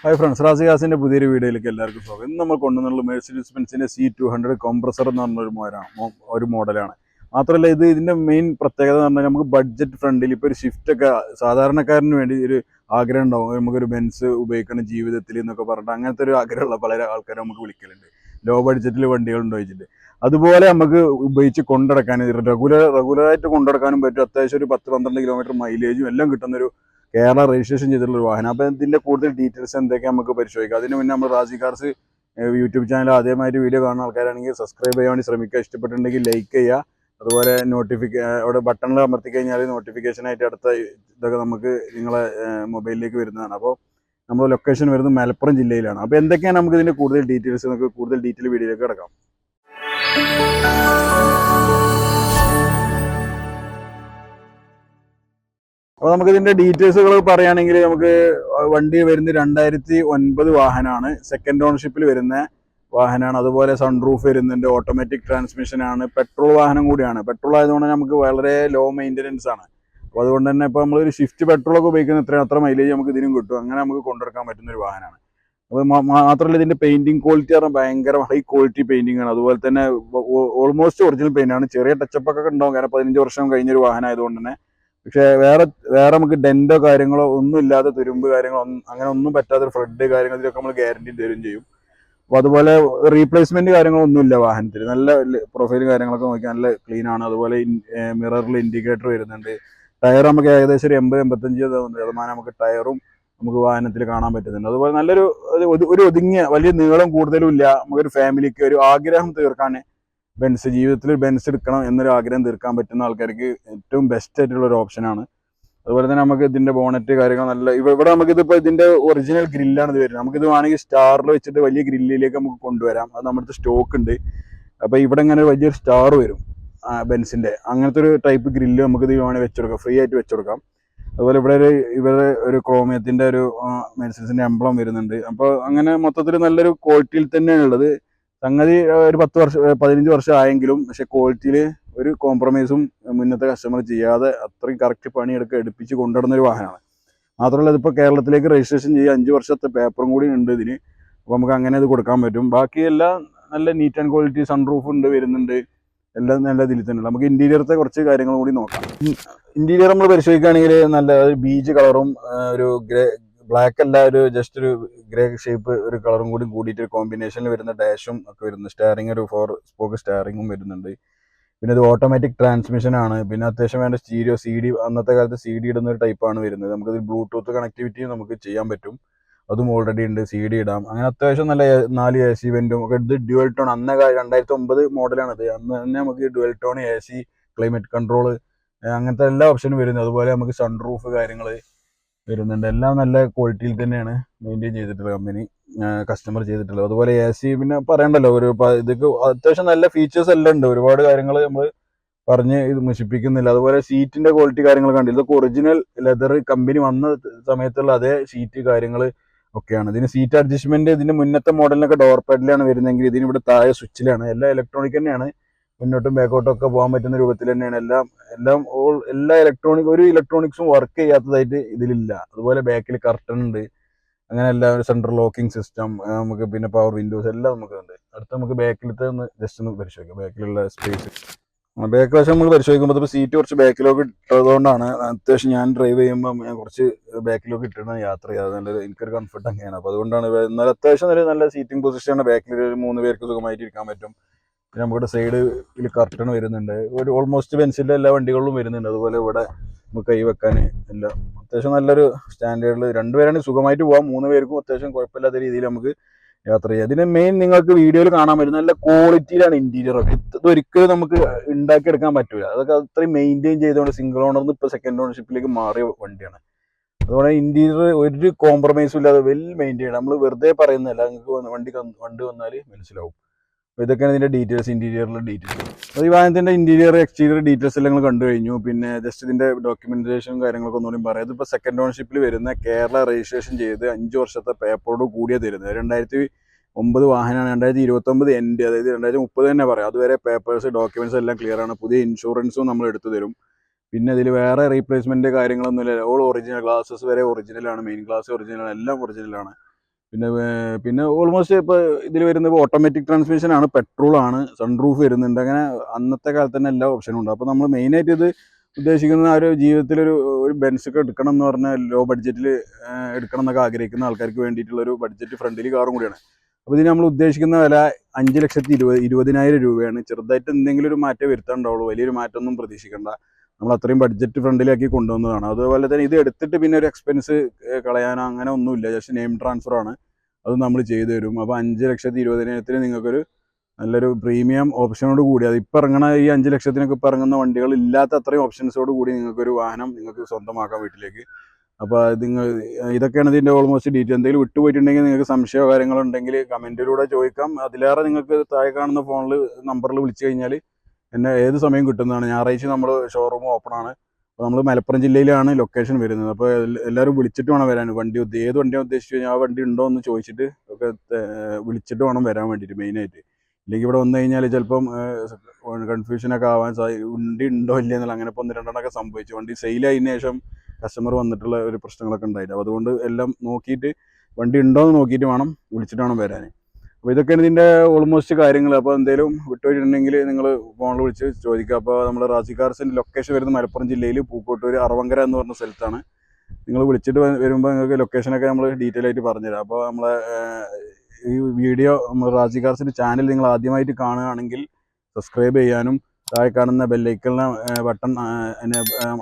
Hi friends, റാസിയാസിൻ്റെ പുതിയൊരു വീഡിയോയിലേക്ക് എല്ലാവർക്കും സ്വാഗതം. ഇന്ന് നമ്മൾ കൊണ്ടുവന്നുള്ള മെഴ്സിഡീസ് ബെൻസിൻ്റെ C200 കോംപ്രസർ എന്ന് പറഞ്ഞൊരു ഒരു മോഡലാണ്. മാത്രമല്ല ഇതിൻ്റെ മെയിൻ പ്രത്യേകത എന്ന് പറഞ്ഞാൽ നമുക്ക് ബഡ്ജറ്റ് ഫ്രണ്ടിൽ ഇപ്പോൾ ഒരു ഷിഫ്റ്റൊക്കെ സാധാരണക്കാരന് വേണ്ടി ഒരു ആഗ്രഹം ഉണ്ടാവും, നമുക്കൊരു ബെൻസ് ഉപയോഗിക്കണം ജീവിതത്തിൽ എന്നൊക്കെ പറഞ്ഞിട്ട് അങ്ങനത്തെ ഒരു ആഗ്രഹമുള്ള പല ആൾക്കാരും നമുക്ക് വിളിക്കലുണ്ട്, ലോ ബഡ്ജറ്റിൽ വണ്ടികളുണ്ടോ വെച്ചിട്ട്. അതുപോലെ നമുക്ക് ഉപയോഗിച്ച് കൊണ്ടുനടക്കാൻ റെഗുലറായിട്ട് കൊണ്ടുനടക്കാനും പറ്റും. അത്യാവശ്യം ഒരു 10-12 കിലോമീറ്റർ മൈലേജും എല്ലാം കിട്ടുന്നൊരു കേരള രജിസ്ട്രേഷൻ ചെയ്തിട്ടുള്ള ഒരു വാഹനം. അപ്പോൾ ഇതിൻ്റെ കൂടുതൽ ഡീറ്റെയിൽസ് എന്തൊക്കെ നമുക്ക് പരിശോധിക്കാം. അതിന് മുന്നേ നമ്മൾ റാസി കാർസ് യൂട്യൂബ് ചാനൽ ആദ്യമായിട്ട് വീഡിയോ കാണുന്ന ആൾക്കാരാണെങ്കിൽ സബ്സ്ക്രൈബ് ചെയ്യാൻ വേണ്ടി ശ്രമിക്കുക. ഇഷ്ടപ്പെട്ടിട്ടുണ്ടെങ്കിൽ ലൈക്ക് ചെയ്യുക. അതുപോലെ അവിടെ ബട്ടണിൽ അമർത്തി കഴിഞ്ഞാൽ നോട്ടിഫിക്കേഷനായിട്ട് അടുത്ത ഇതൊക്കെ നമുക്ക് നിങ്ങളെ മൊബൈലിലേക്ക് വരുന്നതാണ്. അപ്പോൾ നമ്മുടെ ലൊക്കേഷൻ വരുന്നത് മലപ്പുറം ജില്ലയിലാണ്. അപ്പോൾ എന്തൊക്കെയാണ് നമുക്ക് ഇതിൻ്റെ കൂടുതൽ ഡീറ്റെയിൽസ്, നമുക്ക് കൂടുതൽ ഡീറ്റെയിൽ വീഡിയോയിലേക്ക് കിടക്കാം. അപ്പോൾ നമുക്ക് ഇതിന്റെ ഡീറ്റെയിൽസുകൾ പറയുകയാണെങ്കിൽ നമുക്ക് വണ്ടി വരുന്നത് 2009 വാഹനമാണ്. സെക്കൻഡ് ഓണർഷിപ്പിൽ വരുന്ന വാഹനമാണ്. അതുപോലെ സൺറൂഫ് വരുന്നുണ്ട്. ഓട്ടോമാറ്റിക് ട്രാൻസ്മിഷനാണ്. പെട്രോൾ വാഹനം കൂടിയാണ്. പെട്രോൾ ആയതുകൊണ്ട് നമുക്ക് വളരെ ലോ മെയിൻ്റനൻസ് ആണ്. അപ്പോൾ അതുകൊണ്ട് തന്നെ ഇപ്പോൾ നമ്മളൊരു ഷിഫ്റ്റ് പെട്രോളൊക്കെ ഉപയോഗിക്കുന്ന അത്ര മൈലേജ് നമുക്ക് ഇതിനും കിട്ടും. അങ്ങനെ നമുക്ക് കൊണ്ടുനടക്കാൻ പറ്റുന്ന ഒരു വാഹനമാണ്. അപ്പോൾ മാത്രമല്ല ഇതിന്റെ പെയിന്റിംഗ് ക്വാളിറ്റി പറഞ്ഞാൽ ഭയങ്കര ഹൈ ക്വാളിറ്റി പെയിന്റിംഗ് ആണ്. അതുപോലെ തന്നെ ഓൾമോസ്റ്റ് ഒറിജിനൽ പെയിന്റ് ആണ്. ചെറിയ ടച്ചപ്പ് ഒക്കെ ഉണ്ടാവും, കാരണം 15 വർഷം കഴിഞ്ഞൊരു വാഹനം ആയതുകൊണ്ട് തന്നെ. പക്ഷെ വേറെ നമുക്ക് ഡെന്റോ കാര്യങ്ങളോ ഒന്നും ഇല്ലാതെ, തുരുമ്പ് കാര്യങ്ങളോ അങ്ങനെ ഒന്നും പറ്റാത്ത ഫ്ലഡ് കാര്യങ്ങൾ ഇതിലൊക്കെ നമ്മൾ ഗ്യാരണ്ടി തരും ചെയ്യും. അപ്പോൾ അതുപോലെ റീപ്ലേസ്മെന്റ് കാര്യങ്ങളൊന്നും ഇല്ല വാഹനത്തിൽ. നല്ല പ്രൊഫൈൽ കാര്യങ്ങളൊക്കെ നോക്കി നല്ല ക്ലീൻ ആണ്. അതുപോലെ മിററിൽ ഇൻഡിക്കേറ്റർ വരുന്നുണ്ട്. ടയർ നമുക്ക് ഏകദേശം ഒരു 80-85% നമുക്ക് ടയറും നമുക്ക് വാഹനത്തിൽ കാണാൻ പറ്റുന്നുണ്ട്. അതുപോലെ നല്ലൊരു ഒതുങ്ങിയ, വലിയ നീളം കൂടുതലും ഇല്ല. നമുക്കൊരു ഫാമിലിക്ക് ഒരു ആഗ്രഹം തീർക്കാൻ ജീവിതത്തിൽ ബെൻസ് എടുക്കണം എന്നൊരു ആഗ്രഹം തീർക്കാൻ പറ്റുന്ന ആൾക്കാർക്ക് ഏറ്റവും ബെസ്റ്റ് ആയിട്ടുള്ള ഒരു ഓപ്ഷനാണ്. അതുപോലെ തന്നെ നമുക്ക് ഇതിന്റെ ബോണറ്റ് കാര്യങ്ങൾ നല്ല ഇവിടെ നമുക്കിതിപ്പോൾ ഇതിന്റെ ഒറിജിനൽ ഗ്രില്ലാണ് ഇത് വരുന്നത്. നമുക്കിത് വേണമെങ്കിൽ സ്റ്റാറിൽ വെച്ചിട്ട് വലിയ ഗ്രില്ലിലേക്ക് നമുക്ക് കൊണ്ടുവരാം. അത് നമ്മുടെ സ്റ്റോക്ക് ഉണ്ട്. അപ്പോൾ ഇവിടെ ഇങ്ങനെ വലിയൊരു സ്റ്റാർ വരും ബെൻസിന്റെ. അങ്ങനത്തെ ഒരു ടൈപ്പ് ഗ്രില്ല് നമുക്ക് ഇത് വേണമെങ്കിൽ വെച്ചുകൊടുക്കാം, ഫ്രീ ആയിട്ട് വെച്ചുകൊടുക്കാം. അതുപോലെ ഇവിടെ ഒരു ക്രോമിയത്തിന്റെ ഒരു മെർസിഡീസിന്റെ എംബ്ലം വരുന്നുണ്ട്. അപ്പോൾ അങ്ങനെ മൊത്തത്തിൽ നല്ലൊരു ക്വാളിറ്റിയിൽ തന്നെയാണ് ഉള്ളത്. സംഗതി ഒരു 15 വർഷം ആയെങ്കിലും പക്ഷെ ക്വാളിറ്റിയിൽ ഒരു കോംപ്രമൈസും മുന്നത്തെ കസ്റ്റമർ ചെയ്യാതെ അത്രയും കറക്റ്റ് പണിയെടുക്കുക എടുപ്പിച്ച് കൊണ്ടുവരുന്ന ഒരു വാഹനമാണ്. മാത്രമല്ല ഇതിപ്പോൾ കേരളത്തിലേക്ക് രജിസ്ട്രേഷൻ ചെയ്യുക 5 വർഷത്തെ പേപ്പറും കൂടി ഉണ്ട് ഇതിന്. അപ്പോൾ നമുക്ക് അങ്ങനെ ഇത് കൊടുക്കാൻ പറ്റും. ബാക്കിയെല്ലാം നല്ല നീറ്റ് ആൻഡ് ക്വാളിറ്റി. സൺറൂഫ് ഉണ്ട്, വരുന്നുണ്ട്. എല്ലാം നല്ല ഇതിൽ തന്നെ. നമുക്ക് ഇന്റീരിയറത്തെ കുറച്ച് കാര്യങ്ങൾ കൂടി നോക്കാം. ഇന്റീരിയർ നമ്മൾ പരിശോധിക്കുകയാണെങ്കിൽ നല്ല ബീജ് കളറും ഒരു ബ്ലാക്ക് അല്ല, ഒരു ജസ്റ്റ് ഒരു ഗ്രേ ഷേപ്പ് ഒരു കളറും കൂടി കൂടിയിട്ട് ഒരു കോമ്പിനേഷനിൽ വരുന്ന ഡാഷും ഒക്കെ വരുന്നു. സ്റ്റാറിങ് ഒരു 4 സ്പോക്ക് സ്റ്റാറിങ്ങും വരുന്നുണ്ട്. പിന്നെ ഇത് ഓട്ടോമാറ്റിക് ട്രാൻസ്മിഷൻ ആണ്. പിന്നെ അത്യാവശ്യം വേണ്ട സ്റ്റീരിയോ CD, അന്നത്തെ കാലത്ത് CD ഇടുന്ന ഒരു ടൈപ്പാണ് വരുന്നത്. നമുക്കിത് ബ്ലൂടൂത്ത് കണക്ടിവിറ്റി നമുക്ക് ചെയ്യാൻ പറ്റും. അതും ഓൾറെഡി ഉണ്ട്. CD ഇടാം. അങ്ങനെ അത്യാവശ്യം നല്ല 4 AC വെന്റും ഒക്കെ. ഇത് ഡ്യുവൽ ടോൺ, അന്ന് 2009 മോഡലാണിത്. അന്ന് തന്നെ നമുക്ക് dual tone, AC, climate control, അങ്ങനത്തെ എല്ലാ ഓപ്ഷനും വരുന്നത്. അതുപോലെ നമുക്ക് സൺറൂഫ് കാര്യങ്ങൾ വരുന്നുണ്ട്. എല്ലാം നല്ല ക്വാളിറ്റിയിൽ തന്നെയാണ് മെയിൻറ്റെയിൻ ചെയ്തിട്ടുള്ളത് കമ്പനി, കസ്റ്റമർ ചെയ്തിട്ടുള്ളത്. അതുപോലെ AC പിന്നെ പറയണ്ടല്ലോ, ഇതൊക്കെ അത്യാവശ്യം നല്ല ഫീച്ചേഴ്സ് എല്ലാം ഉണ്ട്. ഒരുപാട് കാര്യങ്ങൾ നമ്മൾ പറഞ്ഞ് ഇത് മുഷിപ്പിക്കുന്നില്ല. അതുപോലെ സീറ്റിന്റെ ക്വാളിറ്റി കാര്യങ്ങൾ കണ്ടില്ല. ഇതൊക്കെ ഒറിജിനൽ ലെതർ കമ്പനി വന്ന സമയത്തുള്ള അതേ സീറ്റ് കാര്യങ്ങൾ ഒക്കെയാണ്. ഇതിന് സീറ്റ് അഡ്ജസ്റ്റ്മെന്റ് ഇതിന്റെ മുന്നത്തെ മോഡലിനൊക്കെ ഡോർ പാഡിലാണ് വരുന്നതെങ്കിൽ ഇതിന് ഇവിടെ താഴെ സ്വിച്ചിലാണ്. എല്ലാം ഇലക്ട്രോണിക് തന്നെയാണ്. മുന്നോട്ടും ബാക്കോട്ടും ഒക്കെ പോകാൻ പറ്റുന്ന രൂപത്തിൽ തന്നെയാണ് എല്ലാ ഒരു ഇലക്ട്രോണിക്സും വർക്ക് ചെയ്യാത്തതായിട്ട് ഇതിലില്ല. അതുപോലെ ബാക്കിൽ കർട്ടൺ ഉണ്ട്. അങ്ങനെ എല്ലാം സെൻട്രൽ ലോക്കിംഗ് സിസ്റ്റം നമുക്ക്, പിന്നെ പവർ വിൻഡോസ് എല്ലാം നമുക്ക് ഉണ്ട്. അടുത്ത നമുക്ക് ബാക്കിലത്തെ ഒന്ന് ജസ്റ്റ് ഒന്ന് പരിശോധിക്കാം. ബാക്കിലുള്ള സ്പേസ്, ബാക്ക് വശം നമ്മൾ പരിശോധിക്കുമ്പോൾ ഇപ്പോൾ സീറ്റ് കുറച്ച് ബാക്കിലേക്ക് ഇട്ടതുകൊണ്ടാണ്. അത്യാവശ്യം ഞാൻ ഡ്രൈവ് ചെയ്യുമ്പോൾ ഞാൻ കുറച്ച് ബാക്കിലേക്ക് ഇട്ടിട്ടാണ് യാത്ര ചെയ്യാതെ. നല്ലൊരു എനിക്കൊരു കംഫർട്ട് അങ്ങനെയാണ്. അപ്പോൾ അതുകൊണ്ടാണ്. എന്നാൽ അത്യാവശ്യം നല്ല സീറ്റിംഗ് പൊസിഷനാണ്. ബാക്കിൽ ഒരു 3 പേർക്ക് സുഖമായിട്ട് ഇരിക്കാൻ പറ്റും. പിന്നെ നമ്മുടെ സൈഡിൽ കർട്ടൺ വരുന്നുണ്ട്. ഒരു ഓൾമോസ്റ്റ് ബെൻസിന്റെ എല്ലാ വണ്ടികളിലും വരുന്നുണ്ട്. അതുപോലെ ഇവിടെ നമുക്ക് കൈ വെക്കാൻ എല്ലാം അത്യാവശ്യം നല്ലൊരു സ്റ്റാൻഡേർഡിൽ 2 പേരാണെങ്കിൽ സുഖമായിട്ട് പോകാം. 3 പേർക്കും അത്യാവശ്യം കുഴപ്പമില്ലാത്ത രീതിയിൽ നമുക്ക് യാത്ര ചെയ്യാം. ഇതിന് മെയിൻ നിങ്ങൾക്ക് വീഡിയോയിൽ കാണാൻ പറ്റും, നല്ല ക്വാളിറ്റിയിലാണ് ഇന്റീരിയർ ഒക്കെ. ഇതൊരിക്കലും നമുക്ക് ഉണ്ടാക്കിയെടുക്കാൻ പറ്റൂല. അതൊക്കെ അത്രയും മെയിൻറ്റെയിൻ ചെയ്തുകൊണ്ട് സിംഗിൾ ഓണർന്ന് ഇപ്പോൾ സെക്കൻഡ് ഓണർഷിപ്പിലേക്ക് മാറിയ വണ്ടിയാണ്. അതുപോലെ ഇന്റീരിയർ ഒരു കോംപ്രമൈസും ഇല്ലാതെ വെൽ മെയിൻറ്റെയിൻ. നമ്മൾ വെറുതെ പറയുന്നതല്ല, നിങ്ങൾക്ക് വണ്ടി വന്നാൽ മനസ്സിലാവും. അപ്പോൾ ഇതൊക്കെയാണ് ഇതിന്റെ ഡീറ്റെയിൽസ്, ഇന്റീരിയറിലെ ഡീറ്റെയിൽസ്. അപ്പോൾ ഈ വാഹനത്തിന്റെ ഇന്റീരിയർ എക്സ്റ്റീരിയർ ഡീറ്റെയിൽസ് എല്ലാം നിങ്ങൾ കണ്ടു കഴിഞ്ഞു. പിന്നെ ജസ്റ്റ് ഇതിന്റെ ഡോക്യുമെന്റേഷൻ കാര്യങ്ങളൊക്കെ ഒന്നുകൂടി പറയാം. ഇതിപ്പോൾ സെക്കൻഡ് ഓണർഷിപ്പിൽ വരുന്ന കേരള രജിസ്ട്രേഷൻ ചെയ്ത് 5 വർഷത്തെ പേപ്പറോട് കൂടിയ തരുന്നത്. 2009 വാഹനമാണ്. 2029 എൻഡ്, അതായത് 2030 തന്നെ പറയാം. അതുവരെ പേപ്പേഴ്സ് ഡോക്യുമെന്റ്സ് എല്ലാം ക്ലിയർ ആണ്. പുതിയ ഇൻഷുറൻസും നമ്മൾ എടുത്തു തരും. പിന്നെ ഇതിൽ വേറെ റീപ്ലേസ്മെന്റ് കാര്യങ്ങളൊന്നുമില്ല. ഓൾ ഒറിജിനൽ, ഗ്ലാസസ് വരെ ഒറിജിനലാണ്. Main glass ഒറിജിനലാണ്. എല്ലാം ഒറിജിനലാണ്. പിന്നെ ഓൾമോസ്റ്റ് ഇപ്പോൾ ഇതിൽ വരുന്നത് ഓട്ടോമാറ്റിക് ട്രാൻസ്മിഷനാണ്, പെട്രോളാണ്, സൺറൂഫ് വരുന്നുണ്ട്. അങ്ങനെ അന്നത്തെ കാലത്ത് തന്നെ എല്ലാ ഓപ്ഷനും ഉണ്ട്. അപ്പോൾ നമ്മൾ മെയിനായിട്ട് ഇത് ഉദ്ദേശിക്കുന്ന ആ ഒരു ജീവിതത്തിലൊരു ഒരു ബെൻസൊക്കെ എടുക്കണം എന്ന് പറഞ്ഞാൽ ലോ ബഡ്ജറ്റിൽ എടുക്കണം എന്നൊക്കെ ആഗ്രഹിക്കുന്ന ആൾക്കാർക്ക് വേണ്ടിയിട്ടുള്ള ഒരു ബഡ്ജറ്റ് ഫ്രണ്ട്ലി കാറും കൂടിയാണ്. അപ്പോൾ ഇതിന് നമ്മൾ ഉദ്ദേശിക്കുന്ന വില 5,20,000 രൂപയാണ്. ചെറുതായിട്ട് എന്തെങ്കിലും ഒരു മാറ്റം വരുത്താനുണ്ടാവുള്ളൂ, വലിയൊരു മാറ്റമൊന്നും പ്രതീക്ഷിക്കേണ്ട. നമ്മൾ അത്രയും ബഡ്ജറ്റ് ഫ്രണ്ട്ലിയാക്കി കൊണ്ടുവന്നതാണ്. അതുപോലെ തന്നെ ഇത് എടുത്തിട്ട് പിന്നെ ഒരു എക്സ്പെൻസ് കളയാനോ അങ്ങനെ ഒന്നുമില്ല, ജസ്റ്റ് നെയിം ട്രാൻസ്ഫർ ആണ്, അത് നമ്മൾ ചെയ്തു തരും. അപ്പോൾ 5,20,000 നിങ്ങൾക്കൊരു നല്ലൊരു പ്രീമിയം ഓപ്ഷനോട് കൂടി, അത് ഇപ്പം ഇറങ്ങണ ഈ 5 ലക്ഷത്തിനൊക്കെ ഇപ്പം ഇറങ്ങുന്ന വണ്ടികൾ ഇല്ലാത്ത അത്രയും ഓപ്ഷൻസോട് കൂടി നിങ്ങൾക്കൊരു വാഹനം നിങ്ങൾക്ക് സ്വന്തമാക്കാം വീട്ടിലേക്ക്. അപ്പോൾ ഇതൊക്കെയാണ് ഇതിൻ്റെ ഓൾമോസ്റ്റ് ഡീറ്റെയിൽ. എന്തെങ്കിലും വിട്ടുപോയിട്ടുണ്ടെങ്കിൽ നിങ്ങൾക്ക് സംശയമോ കാര്യങ്ങളുണ്ടെങ്കിൽ കമൻറ്റിലൂടെ ചോദിക്കാം. അതിലേറെ നിങ്ങൾക്ക് താഴെ കാണുന്ന നമ്പറിൽ വിളിച്ചു കഴിഞ്ഞാൽ എന്നെ ഏത് സമയം കിട്ടുന്നതാണ്. ഞായറാഴ്ച നമ്മൾ ഷോറൂം ഓപ്പൺ ആണ്. അപ്പോൾ നമ്മൾ മലപ്പുറം ജില്ലയിലാണ് ലൊക്കേഷൻ വരുന്നത്. അപ്പോൾ എല്ലാവരും വിളിച്ചിട്ട് വേണം വരാൻ. ഏത് വണ്ടിയാണ് ഉദ്ദേശിച്ചു കഴിഞ്ഞാൽ ആ വണ്ടി ഉണ്ടോ എന്ന് ചോദിച്ചിട്ട് ഒക്കെ വിളിച്ചിട്ട് വേണം വരാൻ വേണ്ടിയിട്ട് മെയിനായിട്ട്. ഇല്ലെങ്കിൽ ഇവിടെ വന്നു കഴിഞ്ഞാൽ ചിലപ്പം കൺഫ്യൂഷനൊക്കെ ആവാൻ വണ്ടി ഉണ്ടോ ഇല്ല എന്നുള്ള അങ്ങനെ ഇപ്പോൾ 1-2 സംഭവിച്ചു. വണ്ടി സെയിലായതിനു ശേഷം കസ്റ്റമർ വന്നിട്ടുള്ള ഒരു പ്രശ്നങ്ങളൊക്കെ ഉണ്ടായിട്ട്, അപ്പോൾ അതുകൊണ്ട് എല്ലാം നോക്കിയിട്ട് വണ്ടി ഉണ്ടോ എന്ന് നോക്കിയിട്ട് വേണം, വിളിച്ചിട്ട് വേണം വരാൻ. അപ്പോൾ ഇതൊക്കെയാണ് ഇതിൻ്റെ ഓൾമോസ്റ്റ് കാര്യങ്ങൾ. അപ്പോൾ എന്തെങ്കിലും വിട്ടുപോയിട്ടുണ്ടെങ്കിൽ നിങ്ങൾ ഫോണിൽ വിളിച്ച് ചോദിക്കുക. അപ്പോൾ നമ്മുടെ റാസി കാർസിൻ്റെ ലൊക്കേഷൻ വരുന്നത് മലപ്പുറം ജില്ലയിൽ പൂക്കോട്ടൂർ അറവങ്കര എന്ന് പറഞ്ഞ സ്ഥലത്താണ്. നിങ്ങൾ വിളിച്ചിട്ട് വരുമ്പോൾ നിങ്ങൾക്ക് ലൊക്കേഷനൊക്കെ നമ്മൾ ഡീറ്റെയിൽ ആയിട്ട് പറഞ്ഞുതരാം. അപ്പോൾ നമ്മളെ ഈ വീഡിയോ റാസി കാർസിൻ്റെ ചാനൽ നിങ്ങൾ ആദ്യമായിട്ട് കാണുകയാണെങ്കിൽ സബ്സ്ക്രൈബ് ചെയ്യാനും താഴെ കാണുന്ന ബെല്ലൈക്കലിനെ ബട്ടൺ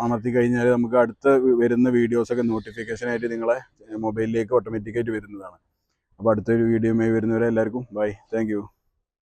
അമർത്തി കഴിഞ്ഞാൽ നമുക്ക് അടുത്ത വരുന്ന വീഡിയോസൊക്കെ നോട്ടിഫിക്കേഷനായിട്ട് നിങ്ങളെ മൊബൈലിലേക്ക് ഓട്ടോമാറ്റിക്കായിട്ട് വരുന്നതാണ്. അപ്പോൾ അടുത്തൊരു വീഡിയോയുമായി വരുന്നവരെ എല്ലാവർക്കും ബൈ, താങ്ക് യു.